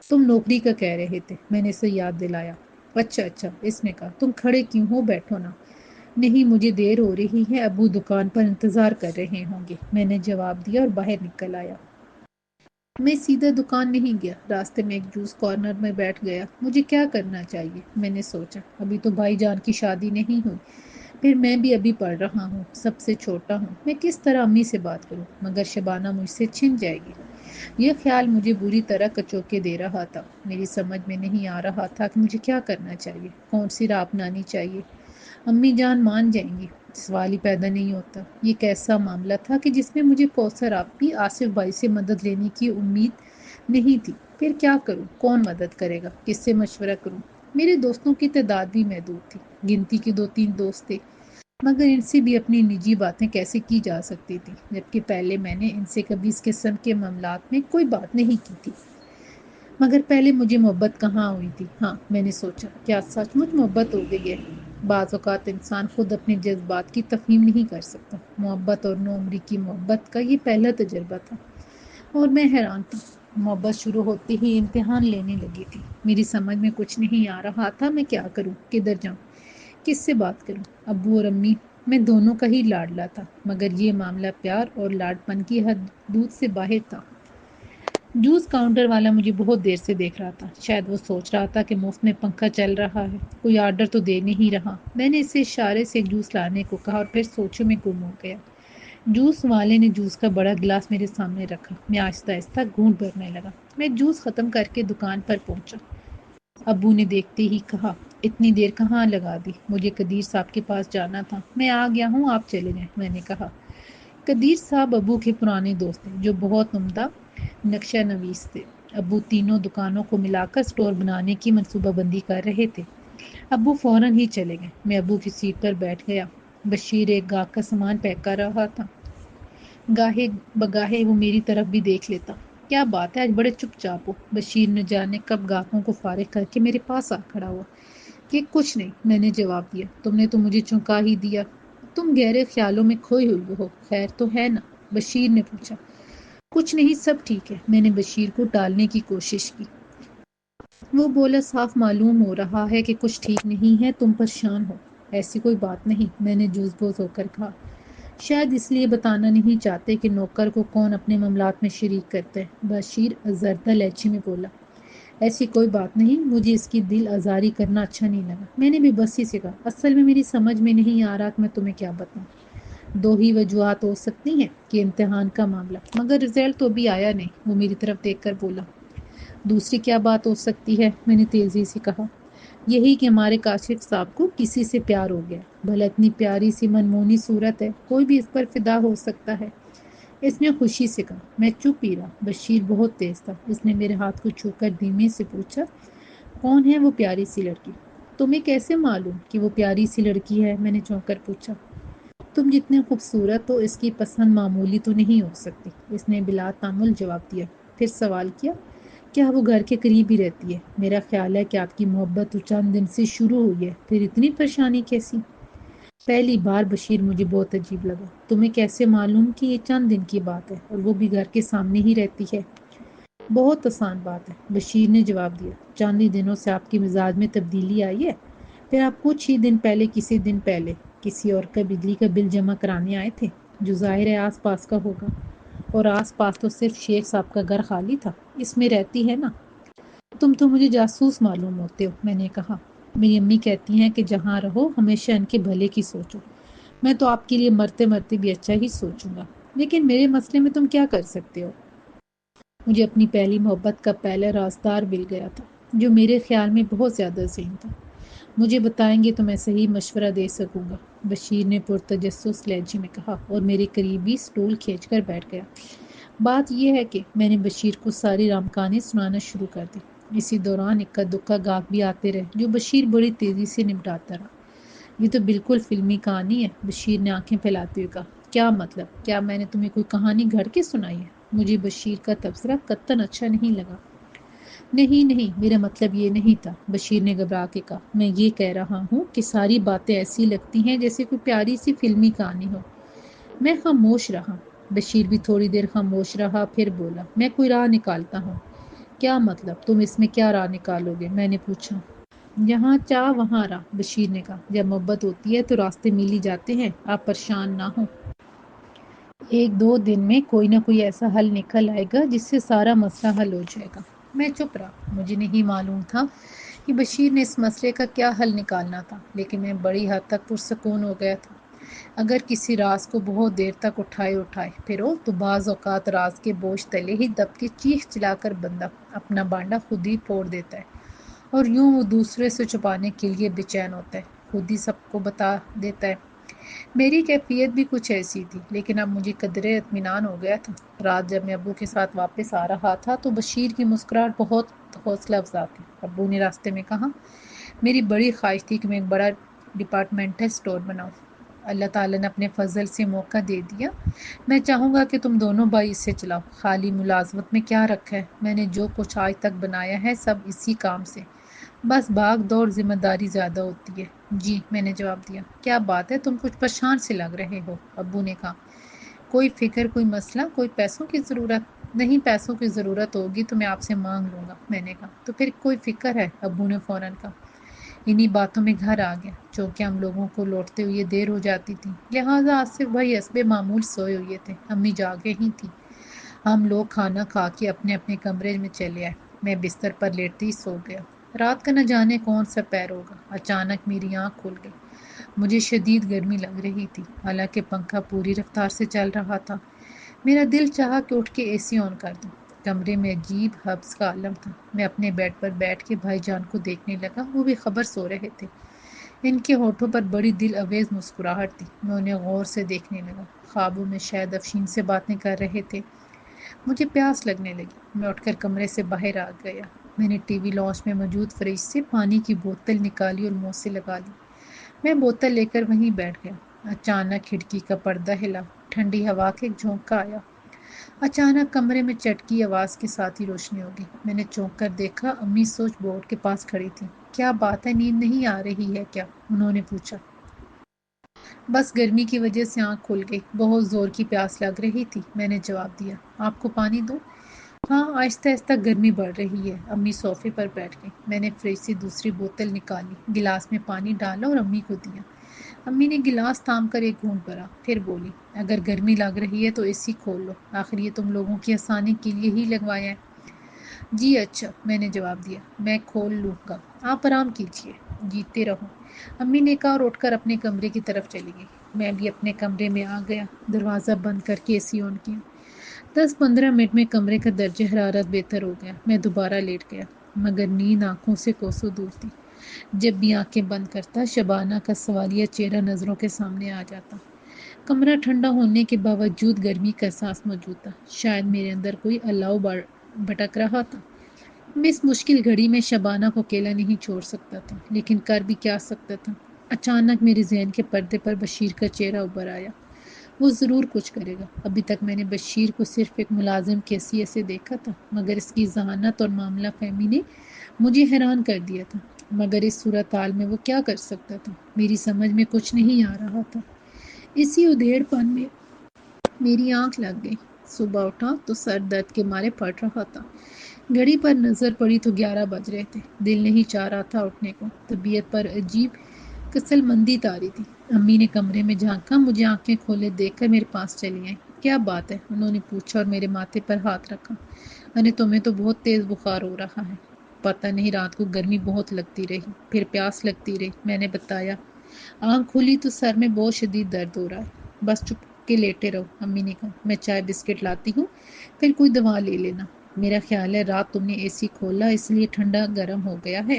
تم نوکری کا کہہ رہے تھے، میں نے اسے یاد دلایا۔ اچھا اچھا، اس نے کہا۔ تم کھڑے کیوں ہو، بیٹھو نا۔ نہیں، مجھے دیر ہو رہی ہے، ابو دکان پر انتظار کر رہے ہوں گے، میں نے جواب دیا اور باہر نکل آیا۔ میں سیدھا دکان نہیں گیا، راستے میں ایک جوس کارنر میں بیٹھ گیا۔ مجھے کیا کرنا چاہیے، میں نے سوچا۔ ابھی تو بھائی جان کی شادی نہیں ہوئی، پھر میں بھی ابھی پڑھ رہا ہوں، سب سے چھوٹا ہوں، میں کس طرح امی سے بات کروں؟ مگر شبانہ مجھ سے چھن جائے گی۔ یہ خیال مجھے بری طرح کچوکے دے رہا تھا۔ میری سمجھ میں نہیں آ رہا تھا کہ مجھے کیا کرنا چاہیے، کون سی راہ اپنانی چاہیے۔ امی جان مان جائیں گی، سوال ہی پیدا نہیں ہوتا۔ یہ ایک ایسا معاملہ تھا کہ جس میں مجھے کوثر آپی، آصف بھائی سے مدد لینے کی امید نہیں تھی۔ پھر کیا کروں؟ کون مدد کرے گا؟ کس سے مشورہ کروں؟ میرے دوستوں کی تعداد بھی محدود تھی، گنتی کے 2-3 دوست تھے، مگر ان سے بھی اپنی نجی باتیں کیسے کی جا سکتی تھی، جبکہ پہلے میں نے ان سے کبھی اس قسم کے معاملات میں کوئی بات نہیں کی تھی۔ مگر پہلے مجھے محبت کہاں ہوئی تھی؟ ہاں، میں نے سوچا، کیا سچ مچ محبت ہو گئی ہے؟ بعض اوقات انسان خود اپنے جذبات کی تفہیم نہیں کر سکتا۔ محبت اور نو عمری کی محبت کا یہ پہلا تجربہ تھا، اور میں حیران تھا۔ محبت شروع ہوتے ہی امتحان لینے لگی تھی۔ میری سمجھ میں کچھ نہیں آ رہا تھا، میں کیا کروں، کدھر جاؤں، کس سے بات کروں۔ ابو اور امی، میں دونوں کا ہی لاڈلا تھا، مگر یہ معاملہ پیار اور لاڈ پن کی حدود سے باہر تھا۔ جوس کاؤنٹر والا مجھے بہت دیر سے دیکھ رہا تھا۔ شاید وہ سوچ رہا تھا کہ مفت میں پنکھا چل رہا ہے، کوئی آرڈر تو دے نہیں رہا۔ میں نے اسے اشارے سے جوس لانے کو کہا اور پھر سوچوں میں گم ہو گیا۔ جوس والے نے جوس کا بڑا گلاس میرے سامنے رکھا۔ میں آہستہ آہستہ گھونٹ بھرنے لگا۔ میں جوس ختم کر کے دکان پر پہنچا۔ ابو نے دیکھتے ہی کہا، اتنی دیر کہاں لگا دی؟ مجھے قدیر صاحب کے پاس جانا تھا۔ میں آ گیا ہوں، آپ چلے جائیں، میں نے کہا۔ قدیر صاحب ابو کے پرانے دوست تھے، جو بہت عمدہ نقشہ نویس تھے۔ ابو تینوں دکانوں کو ملا کر اسٹور بنانے کی منصوبہ بندی کر رہے تھے۔ ابو فوراً ہی چلے گئے۔ میں ابو کی سیٹ پر بیٹھ گیا۔ بشیر ایک گاہک کا سامان پیک کر رہا تھا۔ گاہے بگاہے وہ میری طرف بھی دیکھ لیتا۔ کیا بات ہے، آج بڑے چپ چاپ ہو؟ بشیر نے جانے کب گاہکوں کو فارغ کر کے میرے پاس آ کھڑا ہوا۔ کہ کچھ نہیں، میں نے جواب دیا، تم نے تو مجھے چونکا ہی دیا، تم گہرے خیالوں میں کھوئی ہوئی ہو، خیر تو ہے نا؟ بشیر نے پوچھا۔ کچھ نہیں، سب ٹھیک ہے، میں نے بشیر کو ٹالنے کی کوشش کی۔ وہ بولا، صاف معلوم ہو رہا ہے کہ کچھ ٹھیک نہیں ہے، تم پریشان ہو۔ ایسی کوئی بات نہیں، میں نے جوز بوز ہو کر کہا۔ شاید اس لیے بتانا نہیں چاہتے کہ نوکر کو کون اپنے معاملات میں شریک کرتا ہے، بشیر زردہ لہجے میں بولا۔ ایسی کوئی بات نہیں، مجھے اس کی دل آزاری کرنا اچھا نہیں لگا۔ میں نے بھی بسی سے کہا، اصل میں میری سمجھ میں نہیں آ رہا کہ میں تمہیں کیا بتاؤں۔ دو ہی وجوہات ہو سکتی ہیں کہ امتحان کا معاملہ، مگر رزلٹ تو ابھی آیا نہیں، وہ میری طرف دیکھ کر بولا۔ دوسری کیا بات ہو سکتی ہے؟ میں نے تیزی سے کہا۔ یہی کہ ہمارے کاشف صاحب کو کسی سے پیار ہو گیا۔ بھلا اتنی پیاری سی منمونی صورت ہے، کوئی بھی اس پر فدا ہو سکتا ہے۔ اس نے خوشی سے کہا۔ میں چپ ہی رہا۔ بشیر بہت تیز تھا۔ اس نے میرے ہاتھ کو چھو کر دھیمے سے پوچھا، کون ہے وہ پیاری سی لڑکی؟ تمہیں کیسے معلوم کہ وہ پیاری سی لڑکی ہے؟ میں نے چونک کر پوچھا۔ تم جتنے خوبصورت ہو، اس کی پسند معمولی تو نہیں ہو سکتی، اس نے بلا تامل جواب دیا۔ پھر سوال کیا، کیا وہ گھر کے قریب ہی رہتی ہے؟ میرا خیال ہے کہ آپ کی محبت تو چند دن سے شروع ہوئی ہے، پھر اتنی پریشانی کیسی؟ پہلی بار بشیر مجھے بہت عجیب لگا۔ تمہیں کیسے معلوم کہ یہ چند دن کی بات ہے اور وہ بھی گھر کے سامنے ہی رہتی ہے؟ بہت آسان بات ہے، بشیر نے جواب دیا۔ چند ہی دنوں سے آپ کے مزاج میں تبدیلی آئی ہے۔ پھر آپ کچھ ہی دن پہلے کسی اور کا بجلی کا بل جمع کرانے آئے تھے، جو ظاہر ہے آس پاس کا ہوگا، اور آس پاس تو صرف شیخ صاحب کا گھر خالی تھا، اس میں رہتی ہے نا؟ تم تو مجھے جاسوس معلوم ہوتے ہو، میں نے کہا۔ میری امی کہتی ہیں کہ جہاں رہو ہمیشہ ان کے بھلے کی سوچو۔ میں تو آپ کے لیے مرتے مرتے بھی اچھا ہی سوچوں گا، لیکن میرے مسئلے میں تم کیا کر سکتے ہو؟ مجھے اپنی پہلی محبت کا پہلا رازدار مل گیا تھا، جو میرے خیال میں بہت زیادہ ذہین تھا۔ مجھے بتائیں گے تو میں صحیح مشورہ دے سکوں گا، بشیر نے پرتجسس لہجے میں کہا، اور میرے قریبی سٹول کھینچ کر بیٹھ گیا۔ بات یہ ہے کہ میں نے بشیر کو ساری رام کہانی سنانا شروع کر دی۔ اسی دوران اکا دکا گاہک بھی آتے رہے، جو بشیر بڑی تیزی سے نمٹاتا رہا۔ یہ تو بالکل فلمی کہانی ہے، بشیر نے آنکھیں پھیلاتے ہوئے کہا۔ کیا مطلب؟ کیا میں نے تمہیں کوئی کہانی گھڑ کے سنائی ہے؟ مجھے بشیر کا تبصرہ قطعاً اچھا نہیں لگا۔ نہیں، میرا مطلب یہ نہیں تھا، بشیر نے گھبرا کے کہا۔ میں یہ کہہ رہا ہوں کہ ساری باتیں ایسی لگتی ہیں جیسے کوئی پیاری سی فلمی کہانی ہو۔ میں خاموش رہا۔ بشیر بھی تھوڑی دیر خاموش رہا، پھر بولا، میں کوئی راہ نکالتا ہوں۔ کیا مطلب؟ تم اس میں کیا راہ نکالو گے؟ میں نے پوچھا۔ جہاں چاہ وہاں راہ، بشیر نے کہا۔ جب محبت ہوتی ہے تو راستے مل ہی جاتے ہیں، آپ پریشان نہ ہوں۔ ایک دو دن میں کوئی نہ کوئی ایسا حل نکل آئے گا جس سے سارا مسئلہ حل ہو جائے گا۔ میں چپ رہا۔ مجھے نہیں معلوم تھا کہ بشیر نے اس مسئلے کا کیا حل نکالنا تھا، لیکن میں بڑی حد تک پرسکون ہو گیا تھا۔ اگر کسی راز کو بہت دیر تک اٹھائے پھرو تو بعض اوقات راز کے بوجھ تلے ہی دب کے چیخ چلا کر بندہ اپنا بانڈا خود ہی پھوڑ دیتا ہے، اور یوں وہ دوسرے سے چھپانے کے لیے بے چین ہوتا ہے، خود ہی سب کو بتا دیتا ہے۔ میری کیفیت بھی کچھ ایسی تھی، لیکن اب مجھے قدرے اطمینان ہو گیا تھا۔ رات جب میں ابو کے ساتھ واپس آ رہا تھا تو بشیر کی مسکراہٹ بہت حوصلہ افزا تھی۔ ابو نے راستے میں کہا، میری بڑی خواہش تھی کہ میں ایک بڑا ڈپارٹمنٹل اسٹور بناؤں۔ اللہ تعالیٰ نے اپنے فضل سے موقع دے دیا۔ میں چاہوں گا کہ تم دونوں بھائی اسے چلاؤ۔ خالی ملازمت میں کیا رکھا ہے؟ میں نے جو کچھ آج تک بنایا ہے سب اسی کام سے، بس بھاگ دوڑ ذمہ داری زیادہ ہوتی ہے۔ جی، میں نے جواب دیا۔ کیا بات ہے، تم کچھ پریشان سے لگ رہے ہو؟ ابو نے کہا۔ کوئی فکر، کوئی مسئلہ، کوئی پیسوں کی ضرورت؟ نہیں، پیسوں کی ضرورت ہوگی تو میں آپ سے مانگ لوں گا، میں نے کہا۔ تو پھر کوئی فکر ہے؟ ابو نے فوراً کہا۔ انہی باتوں میں گھر آ گیا، چونکہ ہم لوگوں کو لوٹتے ہوئے دیر ہو جاتی تھی، لہٰذا آصف بھائی حسب معمول سوئے ہوئے تھے، امی جاگے ہی تھیں۔ ہم لوگ کھانا کھا کے اپنے اپنے کمرے میں چلے آئے۔ میں بستر پر لیٹتے ہی سو گیا۔ رات کا نہ جانے کون سا پیر ہوگا، اچانک میری آنکھ کھل گئی۔ مجھے شدید گرمی لگ رہی تھی، حالانکہ پنکھا پوری رفتار سے چل رہا تھا۔ میرا دل چاہا کہ اٹھ کے اے سی آن کر دوں۔ کمرے میں عجیب حبس کا عالم تھا۔ میں اپنے بیڈ پر بیٹھ کے بھائی جان کو دیکھنے لگا، وہ بھی خبر سو رہے تھے۔ ان کے ہونٹوں پر بڑی دل آویز مسکراہٹ تھی۔ میں انہیں غور سے دیکھنے لگا، خوابوں میں شاید افشین سے باتیں کر رہے تھے۔ مجھے پیاس لگنے لگی، میں اٹھ کر کمرے سے باہر آ گیا۔ میں نے ٹی وی لاؤنج میں موجود فریج سے پانی کی بوتل نکالی اور منہ سے لگا لی۔ میں بوتل لے کر وہیں بیٹھ گیا۔ اچانک کھڑکی کا پردہ ہلا، ٹھنڈی ہوا کا ایک جھونکا آیا۔ اچانک کمرے میں چٹکی آواز کے ساتھ ہی روشنی ہو گئی۔ میں نے چونک کر دیکھا، امی سوئچ بورڈ کے پاس کھڑی تھی۔ کیا بات ہے، نیند نہیں آ رہی ہے کیا؟ انہوں نے پوچھا۔ بس گرمی کی وجہ سے آنکھ کھل گئی، بہت زور کی پیاس لگ رہی تھی، میں نے جواب دیا۔ آپ کو پانی دوں؟ ہاں، آہستہ آہستہ گرمی بڑھ رہی ہے۔ امی صوفے پر بیٹھ گئی۔ میں نے فریج سے دوسری بوتل نکالی، گلاس میں پانی ڈالا اور امی کو دیا۔ امی نے گلاس تھام کر ایک گھونٹ بھرا، پھر بولی، اگر گرمی لگ رہی ہے تو اے سی کھول لو، آخر یہ تم لوگوں کی آسانی کے لیے ہی لگوایا ہے۔ جی اچھا، میں نے جواب دیا، میں کھول لوں گا، آپ آرام کیجیے، جیتے رہو، امی نے کہا اور اٹھ کر اپنے کمرے کی طرف چلی گئی۔ میں بھی اپنے کمرے میں آ گیا، دروازہ بند کر کے اے سی آن کیا۔ 10-15 منٹ میں کمرے کا درجہ حرارت بہتر ہو گیا۔ میں دوبارہ لیٹ گیا، مگر نیند آنکھوں سے کوسوں دور تھی۔ جب بھی آنکھیں بند کرتا، شبانہ کا سوالیہ چہرہ نظروں کے سامنے آ جاتا۔ کمرہ ٹھنڈا ہونے کے باوجود گرمی کا احساس موجود تھا، شاید میرے اندر کوئی الاؤ بھٹک رہا تھا۔ میں اس مشکل گھڑی میں شبانہ کو اکیلا نہیں چھوڑ سکتا تھا، لیکن کر بھی کیا سکتا تھا؟ اچانک میرے ذہن کے پردے پر بشیر کا چہرہ ابھر آیا۔ وہ ضرور کچھ کرے گا۔ ابھی تک میں نے بشیر کو صرف ایک ملازم کی حیثیت سے دیکھا تھا، مگر اس کی ذہانت اور معاملہ فہمی نے مجھے حیران کر دیا تھا۔ مگر اس صورتحال میں وہ کیا کر سکتا تھا؟ میری سمجھ میں کچھ نہیں آ رہا تھا۔ اسی ادھیڑ پن میں میری آنکھ لگ گئی۔ صبح اٹھا تو سر درد کے مارے پھٹ رہا تھا۔ گھڑی پر نظر پڑی تو 11 بج رہے تھے۔ دل نہیں چاہ رہا تھا اٹھنے کو، طبیعت پر عجیب کسل مندی طاری تھی۔ امی نے کمرے میں جھانکا، مجھے آنکھیں کھولے دیکھ کر میرے پاس چلی آئیں۔ کیا بات ہے؟ انہوں نے پوچھا اور میرے ماتھے پر ہاتھ رکھا۔ ارے تمہیں تو بہت تیز بخار ہو رہا ہے۔ پتہ نہیں، رات کو گرمی بہت لگتی رہی، پھر پیاس لگتی رہی، میں نے بتایا۔ آنکھ کھلی تو سر میں بہت شدید درد ہو رہا ہے۔ بس چپ کے لیٹے رہو، امی نے کہا۔ میں چائے بسکٹ لاتی ہوں، پھر کوئی دوا لے لینا۔ میرا خیال ہے رات تم نے اے سی کھولا اس لیے ٹھنڈا گرم ہو گیا ہے۔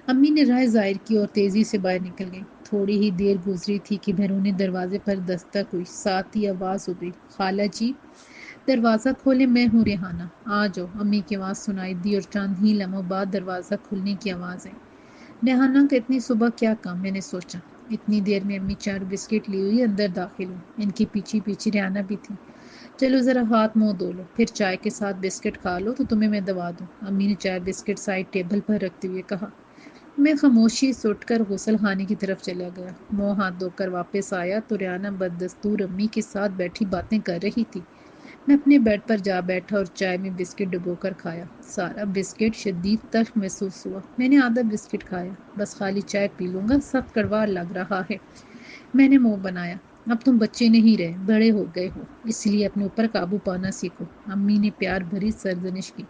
امی نے رائے ظاہر کی اور تیزی سے باہر نکل گئی۔ تھوڑی ہی دیر گزری تھی کہ بیرونی دروازے پر دستک ہوئی، ساتھ ہی آواز اٹھی، خالہ جی دروازہ کھولیں، میں ہوں ریحانہ، آ جاؤ۔ امی کی آواز سنائی دی اور چند ہی لمحوں بعد دروازہ کھلنے کی آواز آئی۔ ریحانہ کا اتنی صبح کیا کام، میں نے سوچا۔ اتنی دیر میں امی چائے بسکٹ لی ہوئی اندر داخل ہوئی۔ ان کی پیچھے پیچھے ریحانہ بھی تھی۔ چلو ذرا ہاتھ منہ دھو لو، پھر چائے کے ساتھ بسکٹ کھا لو تو تمہیں میں دوا دوں، امی نے چائے بسکٹ سائڈ ٹیبل پر رکھتے ہوئے کہا۔ میں خاموشی سے اٹھ کر غسل خانے کی طرف چلا گیا۔ منہ ہاتھ دھو کر واپس آیا تو ریحانہ بددستور امی کے ساتھ بیٹھی باتیں کر رہی تھی۔ میں اپنے بیڈ پر جا بیٹھا اور چائے میں بسکٹ ڈبو کر کھایا۔ سارا بسکٹ شدید تلخ محسوس ہوا۔ میں نے آدھا بسکٹ کھایا، بس خالی چائے پی لوں گا، سخت کڑوا لگ رہا ہے۔ میں نے منہ بنایا۔ اب تم بچے نہیں رہے، بڑے ہو گئے ہو، اس لیے اپنے اوپر قابو پانا سیکھو، امی نے پیار بھری سرزنش کی۔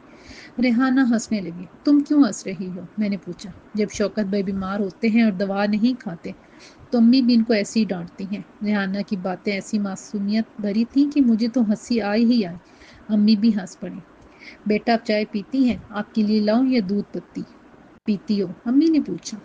ریحانہ ہنسنے لگی۔ تم کیوں ہنس رہی ہو؟ میں نے پوچھا۔ جب شوکت بھائی بیمار ہوتے ہیں اور دوا نہیں کھاتے تو امی بھی ان کو ایسے ہی ڈانٹتی ہیں۔ ریحانہ کی باتیں ایسی معصومیت بھری تھیں کہ مجھے تو ہنسی آئی ہی آئی۔ امی بھی ہنس پڑی۔ بیٹا آپ چائے پیتی ہیں؟ آپ کے لیے لاؤں یا دودھ پتی پیتی ہو؟ امی نے پوچھا۔